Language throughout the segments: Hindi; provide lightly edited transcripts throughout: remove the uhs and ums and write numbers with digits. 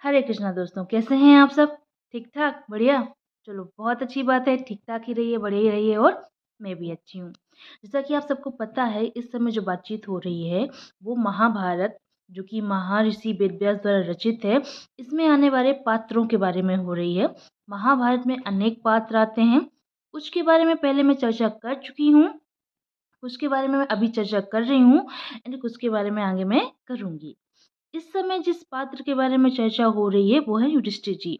हरे कृष्णा दोस्तों, कैसे हैं आप सब? ठीक-ठाक? बढ़िया? चलो बहुत अच्छी बात है, ठीक-ठाक ही रहिए, बढ़िया ही रहिए और मैं भी अच्छी हूँ। जैसा कि आप सबको पता है, इस समय जो बातचीत हो रही है, वो महाभारत जो कि महर्षि वेदव्यास द्वारा रचित है, इसमें आने वाले पात्रों के बारे में हो रही है। महाभारत में अनेक पात्र आते हैं, कुछ के बारे में पहले मैं चर्चा कर चुकी हूँ, कुछ के बारे में मैं अभी चर्चा कर रही हूँ एंड कुछ के बारे में आगे मैं करूँगी। इस समय जिस पात्र के बारे में चर्चा हो रही है वो है युधिष्ठिर जी।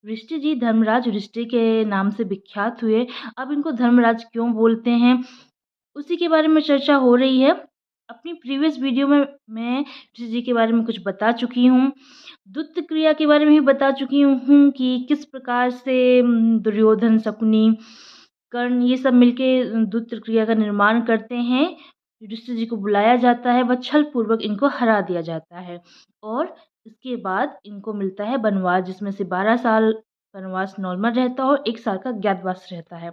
युधिष्ठिर जी धर्मराज युधिष्ठिर के नाम से विख्यात हुए। अब इनको धर्मराज क्यों बोलते हैं, उसी के बारे में चर्चा हो रही है। अपनी प्रीवियस वीडियो में मैं युधिष्ठिर जी के बारे में कुछ बता चुकी हूँ। द्युत क्रिया के बारे में भी बता चुकी हूँ कि किस प्रकार से दुर्योधन, शकुनी, कर्ण ये सब मिलके द्युत क्रिया का निर्माण करते हैं। युधिष्ठिर जी को बुलाया जाता है, व छल पूर्वक इनको हरा दिया जाता है और इसके बाद इनको मिलता है वनवास, जिसमें से 12 साल वनवास नॉर्मल रहता है और 1 साल का ज्ञातवास रहता है।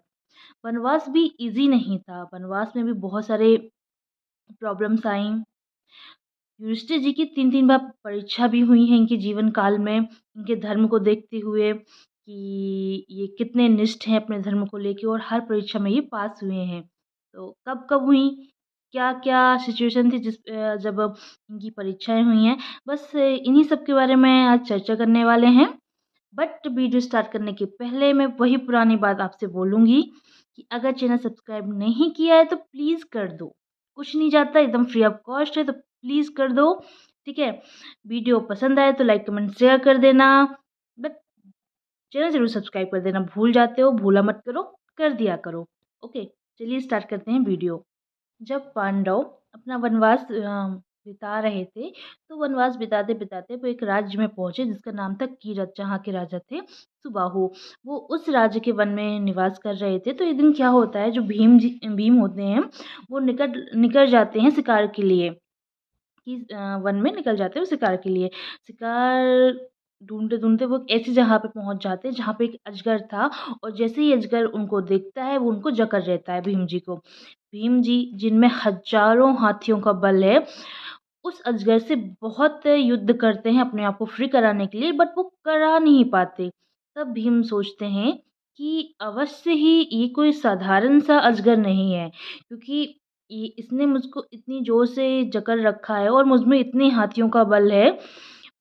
वनवास भी ईज़ी नहीं था, वनवास में भी बहुत सारे प्रॉब्लम्स आईं। युधिष्ठिर जी की 3-3 बार परीक्षा भी हुई है इनके जीवन काल में, इनके धर्म को देखते हुए कि ये कितने निष्ठ हैं अपने धर्म को लेके, और हर परीक्षा में ये पास हुए हैं। तो कब-कब हुई, क्या-क्या सिचुएशन थी जब इनकी परीक्षाएँ हुई हैं, बस इन्हीं सब के बारे में आज चर्चा करने वाले हैं। बट वीडियो स्टार्ट करने के पहले मैं वही पुरानी बात आपसे बोलूँगी कि अगर चैनल सब्सक्राइब नहीं किया है तो प्लीज़ कर दो। कुछ नहीं जाता, एकदम फ्री ऑफ कॉस्ट है, तो प्लीज़ कर दो, ठीक है? वीडियो पसंद आए तो लाइक, कमेंट, शेयर कर देना। बट चैनल ज़रूर सब्सक्राइब कर देना, भूल जाते हो, भूला मत करो, कर दिया करो। ओके, चलिए स्टार्ट करते हैं वीडियो। जब पांडव अपना वनवास बिता रहे थे, तो वनवास बिताते-बिताते वो एक राज्य में पहुँचे जिसका नाम था कीरत, जहाँ के राजा थे सुबाहु। वो उस राज्य के वन में निवास कर रहे थे। तो एक दिन क्या होता है, जो भीम होते हैं, वो निकल जाते हैं शिकार के लिए, कि वन में निकल जाते हैं वो शिकार के लिए। शिकार ढूँढते-ढूँढते वो एक ऐसी जगह पे पहुँच जाते हैं जहाँ पे एक अजगर था, और जैसे ही अजगर उनको देखता है, वो उनको जकड़ लेता है भीम जी को। भीम जी, जिनमें हज़ारों हाथियों का बल है, उस अजगर से बहुत युद्ध करते हैं अपने आप को फ्री कराने के लिए, बट वो करा नहीं पाते। तब भीम सोचते हैं कि अवश्य ही ये कोई साधारण सा अजगर नहीं है, क्योंकि ये इसने मुझको इतनी ज़ोर से जकड़ रखा है और मुझ में इतने हाथियों का बल है,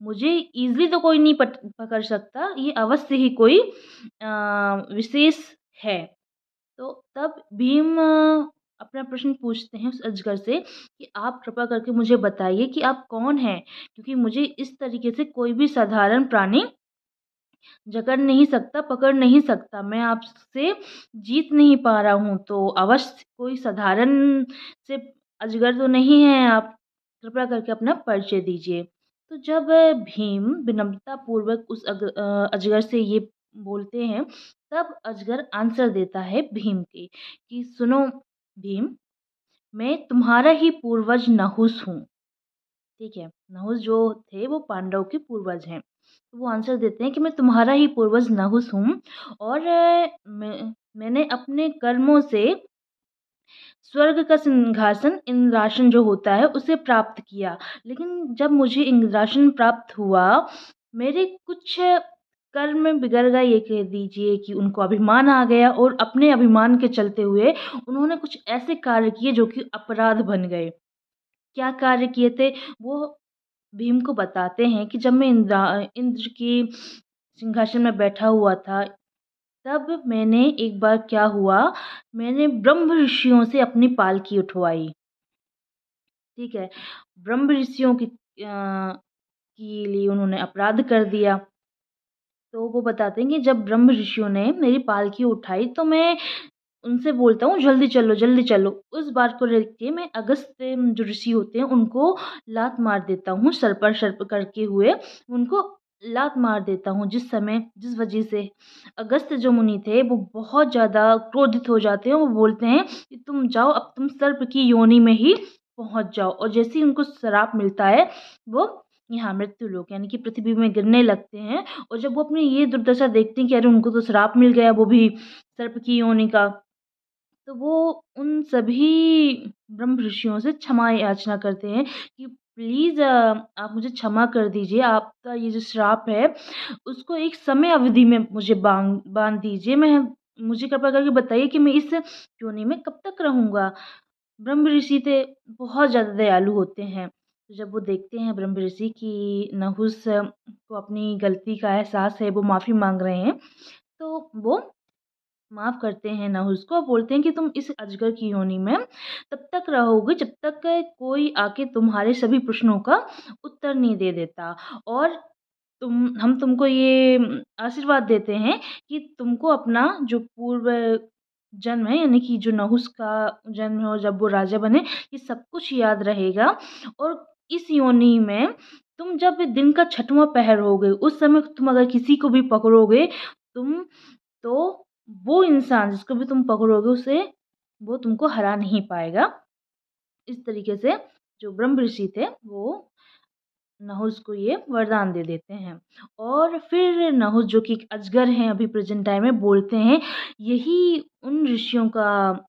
मुझे ईज़िली तो कोई नहीं पकड़ सकता, ये अवश्य ही कोई विशेष है। तो तब भीम अपना प्रश्न पूछते हैं उस अजगर से कि आप कृपा करके मुझे बताइए कि आप कौन हैं? क्योंकि मुझे इस तरीके से कोई भी साधारण प्राणी जकड़ नहीं सकता, पकड़ नहीं सकता। मैं आपसे जीत नहीं पा रहा हूँ, तो अवश्य कोई साधारण से अजगर तो नहीं हैं आप। कृपया करके अपना परिचय दीजिए। तो जब भीम विनम्रतापूर्वक उस अजगर से ये बोलते हैं, तब अजगर आंसर देता है भीम के कि सुनो भीम, मैं तुम्हारा ही पूर्वज नहुस हूँ। ठीक है? नहुस जो थे वो पांडव के पूर्वज हैं। तो वो आंसर देते हैं कि मैं तुम्हारा ही पूर्वज नहुस हूँ, और मैंने अपने कर्मों से स्वर्ग का सिंहासन इंद्रासन जो होता है उसे प्राप्त किया। लेकिन जब मुझे इंद्रासन प्राप्त हुआ, मेरे कुछ कर्म बिगड़ गए, ये कह दीजिए कि उनको अभिमान आ गया, और अपने अभिमान के चलते हुए उन्होंने कुछ ऐसे कार्य किए जो कि अपराध बन गए। क्या कार्य किए थे? वो भीम को बताते हैं कि जब मैं इंद्र की सिंहासन में बैठा हुआ था, तब मैंने एक बार क्या हुआ, मैंने ब्रह्म ऋषियों से अपनी पालकी उठवाई। ठीक है? ब्रह्म ऋषियों के लिए उन्होंने अपराध कर दिया। तो वो बताते हैं कि जब ब्रह्म ऋषियों ने मेरी पालकी उठाई, तो मैं उनसे बोलता हूँ जल्दी चलो, जल्दी चलो। उस बात को लेके मैं अगस्त्य जो ऋषि होते हैं उनको लात मार देता हूँ, सर पर सर्प करके हुए उनको लात मार देता हूँ। जिस वजह से अगस्त्य जो मुनि थे वो बहुत ज़्यादा क्रोधित हो जाते हैं। वो बोलते हैं कि तुम जाओ, अब तुम सर्प की योनि में ही पहुँच जाओ। और जैसे ही उनको श्राप मिलता है, वो यहाँ मृत्युलोक यानी कि पृथ्वी में गिरने लगते हैं। और जब वो अपनी ये दुर्दशा देखते हैं कि अरे उनको तो श्राप मिल गया, वो भी सर्प की योनि का, तो वो उन सभी ब्रह्म ऋषियों से क्षमा याचना करते हैं कि प्लीज़ आप मुझे क्षमा कर दीजिए। आपका ये जो श्राप है उसको एक समय अवधि में मुझे बाँध बाँध दीजिए। मुझे कृपया करके बताइए कि मैं इस योनि में कब तक रहूँगा? ब्रह्म ऋषि थे बहुत ज़्यादा दयालु होते हैं। तो जब वो देखते हैं ब्रह्म ऋषि कि नहुस को अपनी गलती का एहसास है, वो माफ़ी माँग रहे हैं, तो वो माफ़ करते हैं नहुस को और बोलते हैं कि तुम इस अजगर की योनि में तब तक रहोगे जब तक कोई आके तुम्हारे सभी प्रश्नों का उत्तर नहीं दे देता। और हम तुमको ये आशीर्वाद देते हैं कि तुमको अपना जो पूर्व जन्म है, यानी कि जो नहुस का जन्म है और जब वो राजा बने, ये सब कुछ याद रहेगा। और इस योनि में तुम जब दिन का छठवां पहर होगे, उस समय तुम अगर किसी को भी पकड़ोगे तुम, तो वो इंसान जिसको भी तुम पकड़ोगे उसे वो तुमको हरा नहीं पाएगा। इस तरीके से जो ब्रह्म ऋषि थे वो नहुस को ये वरदान दे देते हैं। और फिर नहुस जो कि एक अजगर हैं अभी प्रेज़ेंट टाइम में, बोलते हैं यही उन ऋषियों का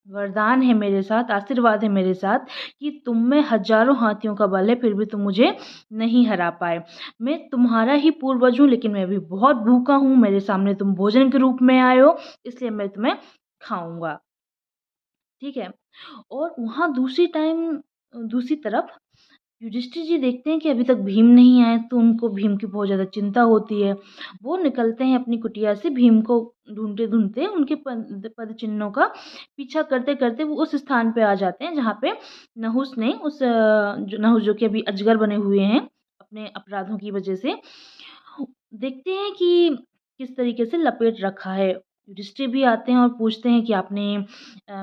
वरदान है मेरे साथ, आशीर्वाद है मेरे साथ कि तुम में हज़ारों हाथियों का बल है फिर भी तुम मुझे नहीं हरा पाए। मैं तुम्हारा ही पूर्वज हूँ लेकिन मैं अभी बहुत भूखा हूँ, मेरे सामने तुम भोजन के रूप में आए हो, इसलिए मैं तुम्हें खाऊँगा। ठीक है? और वहाँ दूसरी तरफ युधिष्ठिर जी देखते हैं कि अभी तक भीम नहीं आए, तो उनको भीम की बहुत ज़्यादा चिंता होती है। वो निकलते हैं अपनी कुटिया से भीम को ढूँढते-ढूँढते उनके पद चिन्हों का पीछा करते-करते वो उस स्थान पे आ जाते हैं जहाँ पे नहुस ने जो नहुस जो कि अभी अजगर बने हुए हैं अपने अपराधों की वज़ह से, देखते हैं कि किस तरीके से लपेट रखा है। युधिष्ठिर भी आते हैं और पूछते हैं कि आपने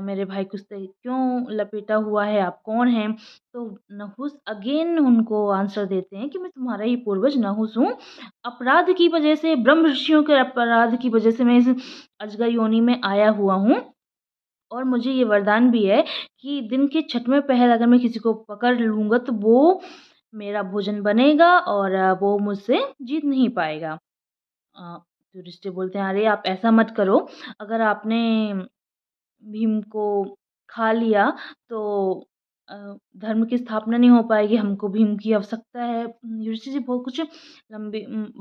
मेरे भाई को इस तरह क्यों लपेटा हुआ है, आप कौन हैं? तो नहुस अगेन उनको आंसर देते हैं कि मैं तुम्हारा ही पूर्वज नहुस हूँ। अपराध की वजह से, ब्रह्म ऋषियों के अपराध की वजह से मैं इस अजगर योनि में आया हुआ हूँ। और मुझे ये वरदान भी है कि दिन के छठवें पहर अगर मैं किसी को पकड़ लूँगा तो वो मेरा भोजन बनेगा और वो मुझसे जीत नहीं पाएगा। युधिष्ठिर बोलते हैं, अरे आप ऐसा मत करो, अगर आपने भीम को खा लिया तो अ, धर्म की स्थापना नहीं हो पाएगी, हमको भीम की आवश्यकता है। युधिष्ठिर जी बहुत कुछ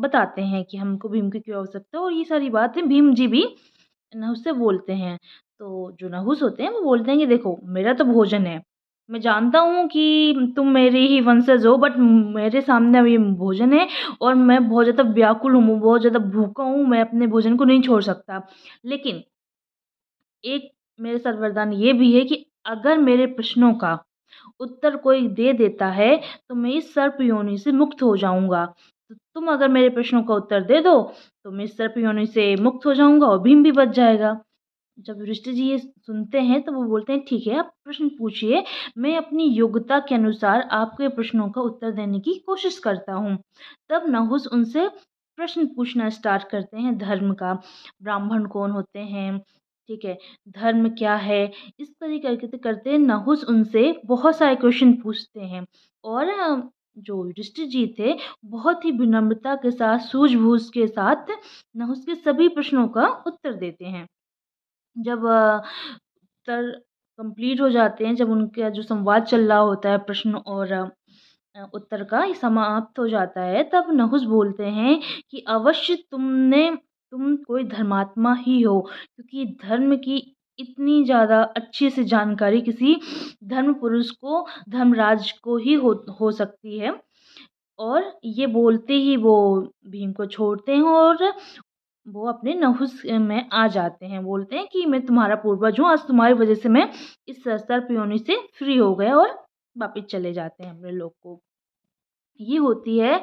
बताते हैं कि हमको भीम की क्यों आवश्यकता है और ये सारी बातें भीम जी भी नहुस से बोलते हैं। तो जो नहुस होते हैं वो बोलते हैं कि देखो मेरा तो भोजन है, मैं जानता हूँ कि तुम मेरे ही वंशज हो बट मेरे सामने अभी भोजन है और मैं बहुत ज़्यादा व्याकुल हूँ, बहुत ज़्यादा भूखा हूँ, मैं अपने भोजन को नहीं छोड़ सकता। लेकिन एक मेरे साथ वरदान ये भी है कि अगर मेरे प्रश्नों का उत्तर कोई दे देता है, तो मैं इस सर्प योनि से मुक्त हो जाऊँगा। तो तुम अगर मेरे प्रश्नों का उत्तर दे दो, तो मैं इस सर्प योनि से मुक्त हो जाऊँगा और भीम भी बच जाएगा। जब युधिष्ठिर जी ये सुनते हैं, तो वो बोलते हैं, "ठीक है, आप प्रश्न पूछिए, मैं अपनी योग्यता के अनुसार आपके प्रश्नों का उत्तर देने की कोशिश करता हूँ।" तब नहुस उनसे प्रश्न पूछना स्टार्ट करते हैं धर्म का, ब्राह्मण कौन होते हैं, ठीक है, धर्म क्या है? इस तरीके करते नहुस उनसे बहुत सारे क्वेश्चन पूछते हैं और जो युधिष्ठिर जी थे, बहुत ही विनम्रता के साथ, सूझबूझ के साथ नहुस के सभी प्रश्नों का उत्तर देते हैं। जब उत्तर कंप्लीट हो जाते हैं, जब उनका जो संवाद चल रहा होता है प्रश्न और उत्तर का ये समाप्त हो जाता है, तब नहुस बोलते हैं कि अवश्य तुम कोई धर्मात्मा ही हो क्योंकि धर्म की इतनी ज़्यादा अच्छे से जानकारी किसी धर्म पुरुष को, धर्मराज को ही हो सकती है। और ये बोलते ही वो भीम को छोड़ते हैं और वो अपने नहुस में आ जाते हैं। बोलते हैं कि मैं तुम्हारा पूर्वज हूँ, आज तुम्हारी वज़ह से मैं इस सर्प योनि से फ्री हो गया और वापिस चले जाते हैं अपने लोक को। ये होती है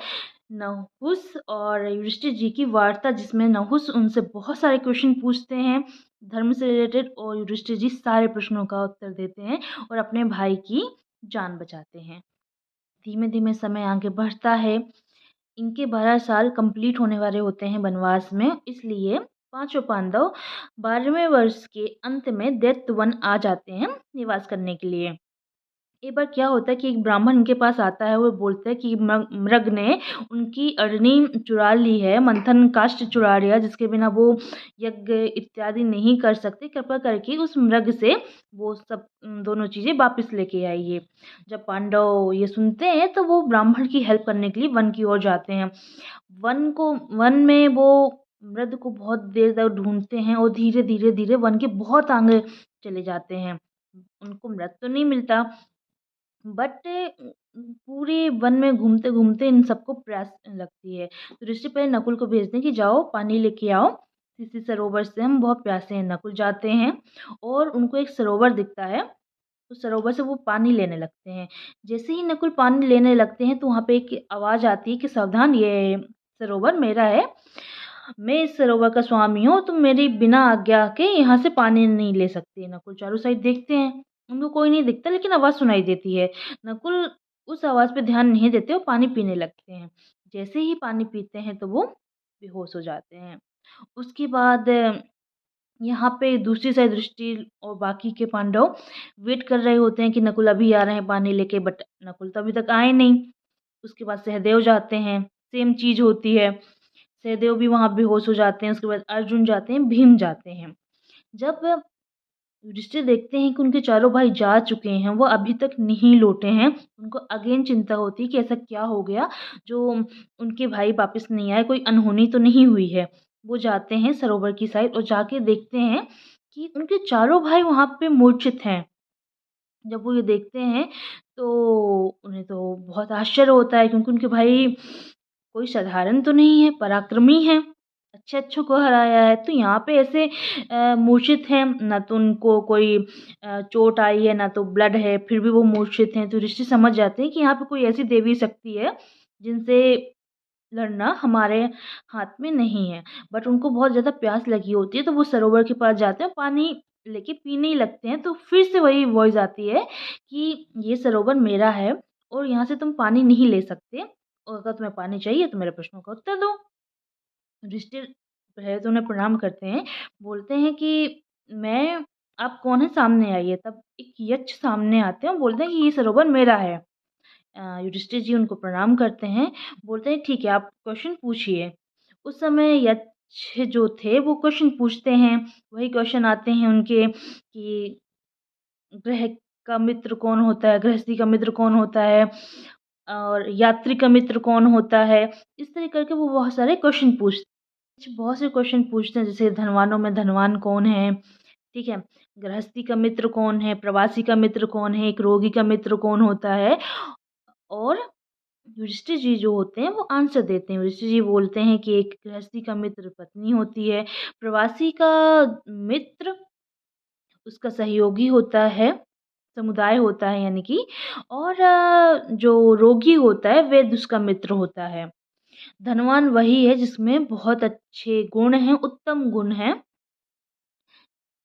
नहुस और युधिष्ठिर जी की वार्ता जिसमें नहुस उनसे बहुत सारे क्वेश्चन पूछते हैं धर्म से रिलेटेड और युधिष्ठिर जी सारे प्रश्नों का उत्तर देते हैं और अपने भाई की जान बचाते हैं। धीमे-धीमे समय आगे बढ़ता है। इनके 12 साल कंप्लीट होने वाले होते हैं वनवास में, इसलिए पाँचों पांडव 12वें वर्ष के अंत में दैत्य वन आ जाते हैं निवास करने के लिए। एक बार क्या होता है कि एक ब्राह्मण उनके पास आता है, वो बोलता है कि मृग ने उनकी अरणी चुरा ली है, मंथन काष्ठ चुरा लिया, जिसके बिना वो यज्ञ इत्यादि नहीं कर सकते। कृपा करके उस मृग से वो सब दोनों चीज़ें वापस लेके आइए। जब पांडव ये सुनते हैं तो वो ब्राह्मण की हेल्प करने के लिए वन की ओर जाते हैं। वन में वो मृग को बहुत देर तक ढूँढते हैं और धीरे-धीरे वन के बहुत आगे चले जाते हैं। उनको मृग तो नहीं मिलता, बट पूरे वन में घूमते-घूमते इन सबको प्यास लगती है। तो ऋषि पहले नकुल को भेजते हैं कि जाओ पानी लेके आओ, किसी सरोवर से, हम बहुत प्यासे हैं। नकुल जाते हैं और उनको एक सरोवर दिखता है, उस सरोवर से वो पानी लेने लगते हैं। जैसे ही नकुल पानी लेने लगते हैं तो वहाँ पे एक आवाज़ आती है कि सावधान, ये सरोवर मेरा है। मैं इस सरोवर का स्वामी हूँ, तुम मेरी बिना आज्ञा के यहाँ से पानी नहीं ले सकते। नकुल चारों साइड देखते हैं, उनको कोई नहीं दिखता, लेकिन आवाज़ सुनाई देती है। नकुल उस आवाज़ पे ध्यान नहीं देते और पानी पीने लगते हैं। जैसे ही पानी पीते हैं तो वो बेहोश हो जाते हैं। उसके बाद यहाँ पे दूसरी साइड दृष्टि और बाकी के पांडव वेट कर रहे होते हैं कि नकुल अभी आ रहे हैं पानी लेके, बट नकुल तो अभी तक आए नहीं। उसके बाद सहदेव जाते हैं, सेम चीज़ होती है। सहदेव भी वहाँ बेहोश हो जाते हैं। उसके बाद अर्जुन जाते हैं, भीम जाते हैं। जब युधिष्ठिर देखते हैं कि उनके चारों भाई जा चुके हैं, वो अभी तक नहीं लौटे हैं, उनको अगेन चिंता होती है कि ऐसा क्या हो गया जो उनके भाई वापस नहीं आए, कोई अनहोनी तो नहीं हुई है। वो जाते हैं सरोवर की साइड और जाके देखते हैं कि उनके चारों भाई वहाँ पे मूर्छित हैं। जब वो ये देखते हैं तो उन्हें तो बहुत आश्चर्य होता है, क्योंकि उनके भाई कोई साधारण तो नहीं है, पराक्रमी हैं, अच्छे-अच्छों को हराया है। तो यहाँ पे ऐसे मूर्छित हैं, ना तो उनको कोई चोट आई है, ना तो ब्लड है, फिर भी वो मूर्छित हैं। तो ऋषि समझ जाते हैं कि यहाँ पे कोई ऐसी देवी शक्ति है, जिनसे लड़ना हमारे हाथ में नहीं है। बट उनको बहुत ज़्यादा प्यास लगी होती है, तो वो सरोवर के पास जाते हैं, पानी लेके पीने ही लगते हैं। तो फिर से वही वॉइस आती है कि ये सरोवर मेरा है और यहाँ से तुम पानी नहीं ले सकते, और अगर तुम्हें पानी चाहिए तो मेरे प्रश्नों का उत्तर दो। युधिष्ठिर पहले तो उन्हें प्रणाम करते हैं, बोलते हैं कि मैं आप कौन हैं, सामने आइए। तब एक यक्ष सामने आते हैं और बोलते हैं कि ये सरोवर मेरा है। युधिष्ठिर जी उनको प्रणाम करते हैं, बोलते हैं ठीक है, आप क्वेश्चन पूछिए। उस समय यक्ष जो थे वो क्वेश्चन पूछते हैं, वही क्वेश्चन आते हैं उनके कि ग्रह का मित्र कौन होता है, गृहस्थी का मित्र कौन होता है और यात्री का मित्र कौन होता है। इस तरह करके वो बहुत सारे क्वेश्चन बहुत से क्वेश्चन पूछते हैं, जैसे धनवानों में धनवान कौन है, ठीक है? गृहस्थी का मित्र कौन है, प्रवासी का मित्र कौन है, एक रोगी का मित्र कौन होता है। और युधिष्ठिर जी जो होते हैं वो आंसर देते हैं। युधिष्ठिर जी बोलते हैं कि एक गृहस्थी का मित्र पत्नी होती है, प्रवासी का मित्र उसका सहयोगी होता है, समुदाय होता है यानी कि, और जो रोगी होता है वैद्य उसका मित्र होता है। धनवान वही है जिसमें बहुत अच्छे गुण हैं, उत्तम गुण हैं।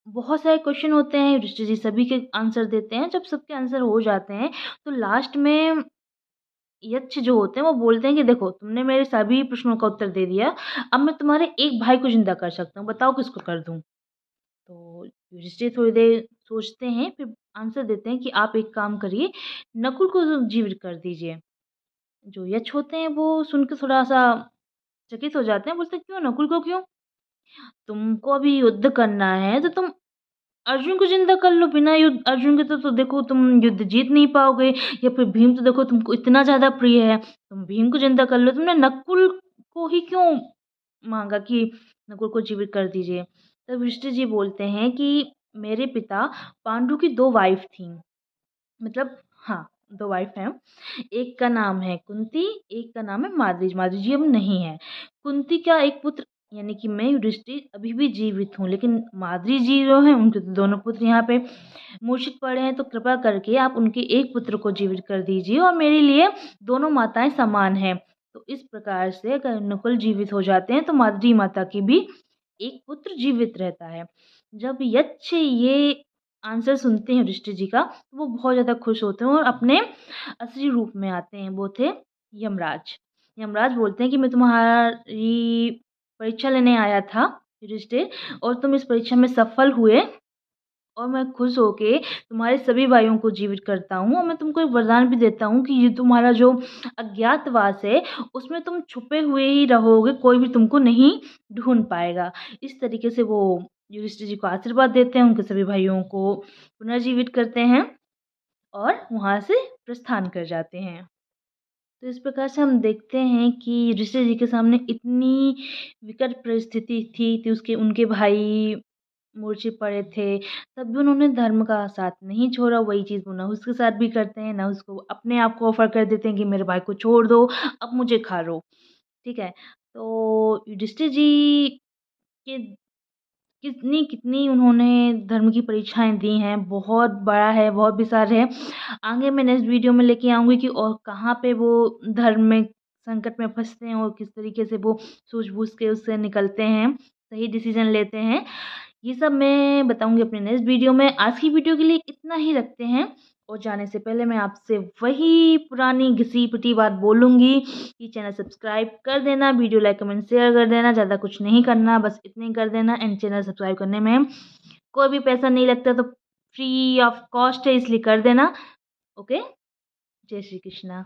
बहुत सारे क्वेश्चन होते हैं, युधिष्ठिर जी सभी के आंसर देते हैं। जब सबके आंसर हो जाते हैं तो लास्ट में यक्ष जो होते हैं वो बोलते हैं कि देखो, तुमने मेरे सभी प्रश्नों का उत्तर दे दिया, अब मैं तुम्हारे एक भाई को ज़िंदा कर सकता हूँ, बताओ किसको कर दूँ? तो युधिष्ठिर थोड़ी देर सोचते हैं, फिर आंसर देते हैं कि आप एक काम करिए, नकुल को जीवित कर दीजिए। जो यक्ष होते हैं वो सुन के थोड़ा-सा चकित हो जाते हैं, बोलते हैं क्यों, नकुल को क्यों? तुमको अभी युद्ध करना है तो तुम अर्जुन को ज़िंदा कर लो, बिना युद्ध अर्जुन के तो देखो तुम युद्ध जीत नहीं पाओगे, या फिर भीम तो देखो तुमको इतना ज़्यादा प्रिय है, तुम भीम को ज़िंदा कर लो, तुमने नकुल को ही क्यों माँगा कि नकुल को जीवित कर दीजिए? तब युधिष्ठिर जी बोलते हैं कि मेरे पिता पांडु की 2 वाइफ़ थीं, मतलब हाँ, 2 वाइफ़ हैं। एक का नाम है कुंती, एक का नाम है माद्री। माद्री जी अब नहीं है। कुंती का एक पुत्र यानी कि मैं युधिष्ठिर अभी भी जीवित हूँ, लेकिन माद्री जी जो हैं उनके तो दोनों पुत्र यहाँ पे मूर्छित पड़े हैं, तो कृपा करके आप उनके एक पुत्र को जीवित कर दीजिए, और मेरे लिए दोनों माताएँ समान हैं। तो इस प्रकार से अगर नकुल जीवित हो जाते हैं तो माद्री माता की भी एक पुत्र जीवित रहता है। जब यक्ष ये आंसर सुनते हैं युधिष्ठिर जी का, तो वो बहुत ज़्यादा खुश होते हैं और अपने असली रूप में आते हैं। वो थे यमराज। यमराज बोलते हैं कि मैं तुम्हारी परीक्षा लेने आया था युधिष्ठिर, और तुम इस परीक्षा में सफल हुए, और मैं खुश होके तुम्हारे सभी भाइयों को जीवित करता हूँ और मैं तुमको एक वरदान भी देता हूँ कि ये तुम्हारा जो अज्ञातवास है उसमें तुम छुपे हुए ही रहोगे, कोई भी तुमको नहीं ढूंढ पाएगा। इस तरीके से वो युधिष्ठिर जी को आशीर्वाद देते हैं, उनके सभी भाइयों को पुनर्जीवित करते हैं और वहाँ से प्रस्थान कर जाते हैं। तो इस प्रकार से हम देखते हैं कि युधिष्ठिर जी के सामने इतनी विकट परिस्थिति थी उसके उनके भाई मूर्छित पड़े थे, तब भी उन्होंने धर्म का साथ नहीं छोड़ा। वही चीज़ वो नहुस के साथ भी करते हैं, नहुस को अपने आप को ऑफ़र कर देते हैं कि मेरे भाई को छोड़ दो, अब मुझे खा लो, ठीक है? तो युधिष्ठिर जी के कितनी उन्होंने धर्म की परीक्षाएँ दी हैं, बहुत बड़ा है, बहुत विशाल है। आगे मैं नेक्स्ट वीडियो में लेके आऊँगी कि और कहाँ पे वो धर्म में संकट में फँसते हैं और किस तरीके से वो सूझ-बूझ के उससे निकलते हैं, सही डिसीज़न लेते हैं। ये सब मैं बताऊँगी अपने नेक्स्ट वीडियो में। आज की वीडियो के लिए इतना ही रखते हैं और जाने से पहले मैं आपसे वही पुरानी घिसी-पिटी बात बोलूँगी कि चैनल सब्सक्राइब कर देना, वीडियो लाइक, कमेंट, शेयर कर देना। ज़्यादा कुछ नहीं करना, बस इतना ही कर देना एंड चैनल सब्सक्राइब करने में कोई भी पैसा नहीं लगता, तो फ्री ऑफ कॉस्ट है, इसलिए कर देना। ओके? जय श्री कृष्णा।